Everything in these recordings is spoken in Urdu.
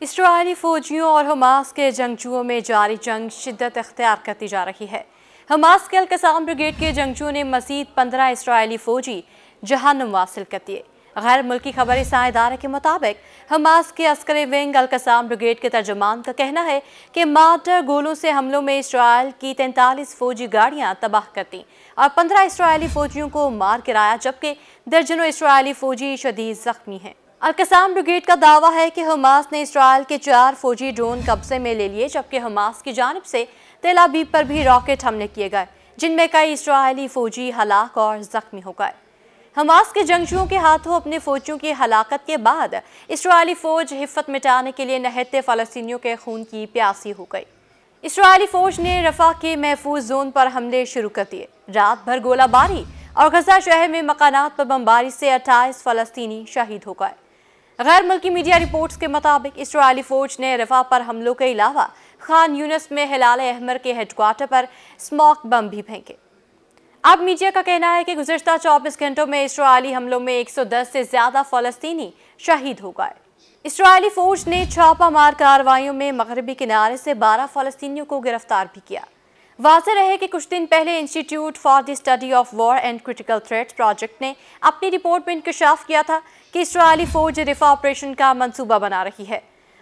اسرائیلی فوجیوں اور حماس کے جنگجوؤں میں جاری جنگ شدت اختیار کرتی جا رہی ہے۔ حماس کے القصام بریگیڈ کے جنگجوؤں نے مزید 15 اسرائیلی فوجی جہنم واصل کر دیے۔ غیر ملکی خبر رساں ادارے کے مطابق حماس کے عسکری ونگ القصام بریگیڈ کے ترجمان کا کہنا ہے کہ مارٹر گولوں سے حملوں میں اسرائیل کی 43 فوجی گاڑیاں تباہ کر دیں اور 15 اسرائیلی فوجیوں کو مار گرایا، جبکہ درجنوں اسرائیلی فوجی شدید زخمی ہیں۔ القصام بریگیڈ کا دعویٰ ہے کہ حماس نے اسرائیل کے 4 فوجی ڈرون قبضے میں لے لیے، جبکہ حماس کی جانب سے تل ابیب پر بھی راکٹ حملے کیے گئے، جن میں کئی اسرائیلی فوجی ہلاک اور زخمی ہو گئے۔ حماس کے جنگجوؤں کے ہاتھوں اپنے فوجیوں کی ہلاکت کے بعد اسرائیلی فوج حفت مٹانے کے لیے نہتے فلسطینیوں کے خون کی پیاسی ہو گئی۔ اسرائیلی فوج نے رفح کے محفوظ زون پر حملے شروع کر دیے۔ رات بھر گولہ باری اور غزہ شہر میں مکانات پر بمباری سے 28 فلسطینی شہید ہو گئے۔ غیر ملکی میڈیا رپورٹس کے مطابق اسرائیلی فوج نے رفح پر حملوں کے علاوہ خان یونس میں ہلال احمر کے ہیڈ کوارٹر پر اسموک بم بھی پھینکے۔ اب میڈیا کا کہنا ہے کہ گزشتہ 24 گھنٹوں میں اسرائیلی حملوں میں 110 سے زیادہ فلسطینی شہید ہو گئے۔ اسرائیلی فوج نے چھاپہ مار کارروائیوں میں مغربی کنارے سے 12 فلسطینیوں کو گرفتار بھی کیا۔ واضح رہے کہ کچھ دن پہلے institute for the study of war and critical threats project نے اپنی رپورٹ میں انکشاف کیا تھا کہ اسرائیلی فوج رفح آپریشن کا منصوبہ بنا رہی ہے،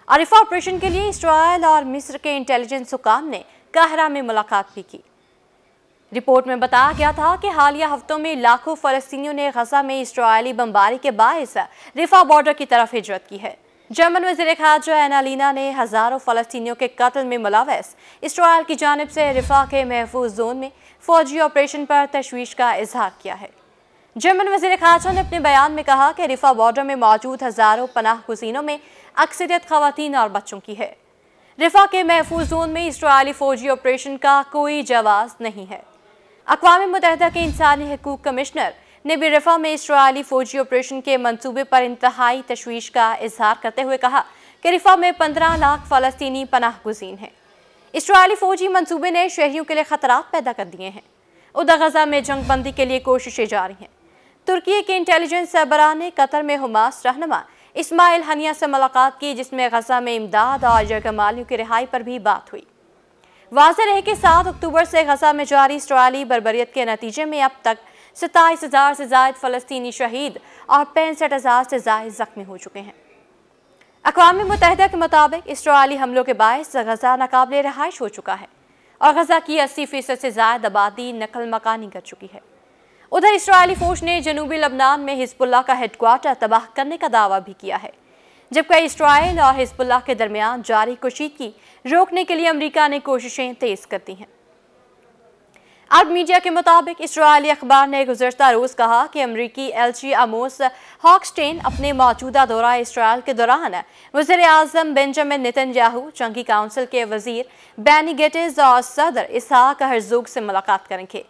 اور رفح آپریشن کے لیے اسرائیل اور مصر کے انٹیلیجنس حکام نے قاہرہ میں ملاقات بھی کی۔ رپورٹ میں بتایا گیا تھا کہ حالیہ ہفتوں میں لاکھوں فلسطینیوں نے غزہ میں اسرائیلی بمباری کے باعث رفح بارڈر کی طرف ہجرت کی ہے۔ جرمن وزیر خارجہ اینالینا نے ہزاروں فلسطینیوں کے قتل میں ملوث اسرائیل کی جانب سے رفح کے محفوظ زون میں فوجی آپریشن پر تشویش کا اظہار کیا ہے۔ جرمن وزیر خارجہ نے اپنے بیان میں کہا کہ رفح بارڈر میں موجود ہزاروں پناہ گزینوں میں اکثریت خواتین اور بچوں کی ہے۔ رفح کے محفوظ زون میں اسرائیلی فوجی آپریشن کا کوئی جواز نہیں ہے۔ اقوام متحدہ کے انسانی حقوق کمشنر نے بھی رفح میں اسرائیلی فوجی آپریشن کے منصوبے پر انتہائی تشویش کا اظہار کرتے ہوئے کہا کہ رفح میں 15 لاکھ فلسطینی پناہ گزین ہیں۔ اسرائیلی فوجی منصوبے نے شہریوں کے لیے خطرات پیدا کر دیے ہیں۔ ادھر غزہ میں جنگ بندی کے لیے کوششیں جاری ہیں۔ ترکی کے انٹیلیجنس سربراہ نے قطر میں حماس رہنما اسماعیل ہنیہ سے ملاقات کی، جس میں غزہ میں امداد اور یرغمالیوں کی رہائی پر بھی بات ہوئی۔ واضح رہے کہ 7 اکتوبر سے غزہ میں جاری اسرائیلی بربریت کے نتیجے میں اب تک 27,000 سے زائد فلسطینی شہید اور 65,000 سے زائد زخمی ہو چکے ہیں۔ اقوام متحدہ کے مطابق اسرائیلی حملوں کے باعث غزہ ناقابل رہائش ہو چکا ہے اور غزہ کی 80% سے زائد آبادی نقل مکانی کر چکی ہے۔ ادھر اسرائیلی فوج نے جنوبی لبنان میں حزب اللہ کا ہیڈ کوارٹر تباہ کرنے کا دعویٰ بھی کیا ہے، جبکہ اسرائیل اور حزب اللہ کے درمیان جاری کشیدگی روکنے کے لیے امریکہ نے کوششیں تیز کر دی ہیں۔ عرب میڈیا کے مطابق اسرائیلی اخبار نے گزشتہ روز کہا کہ امریکی ایلچی آموس ہاکسٹین اپنے موجودہ دورہ اسرائیل کے دوران وزیر اعظم بنجامن نیتن یاہو، جنگی کونسل کے وزیر بینی گیٹز اور صدر اسحاق ہرزوگ سے ملاقات کریں گے،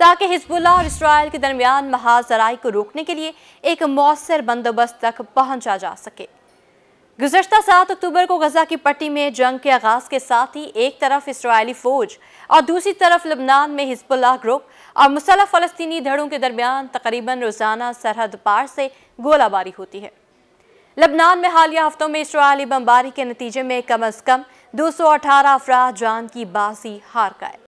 تاکہ حزب اللہ اور اسرائیل کے درمیان محاذ ذرائع کو روکنے کے لیے ایک مؤثر بندوبست تک پہنچا جا سکے۔ گزشتہ 7 اکتوبر کو غزہ کی پٹی میں جنگ کے آغاز کے ساتھ ہی ایک طرف اسرائیلی فوج اور دوسری طرف لبنان میں حزب اللہ گروپ اور مسلح فلسطینی دھڑوں کے درمیان تقریباً روزانہ سرحد پار سے گولہ باری ہوتی ہے۔ لبنان میں حالیہ ہفتوں میں اسرائیلی بمباری کے نتیجے میں کم از کم 218 افراد جان کی بازی ہار گئے۔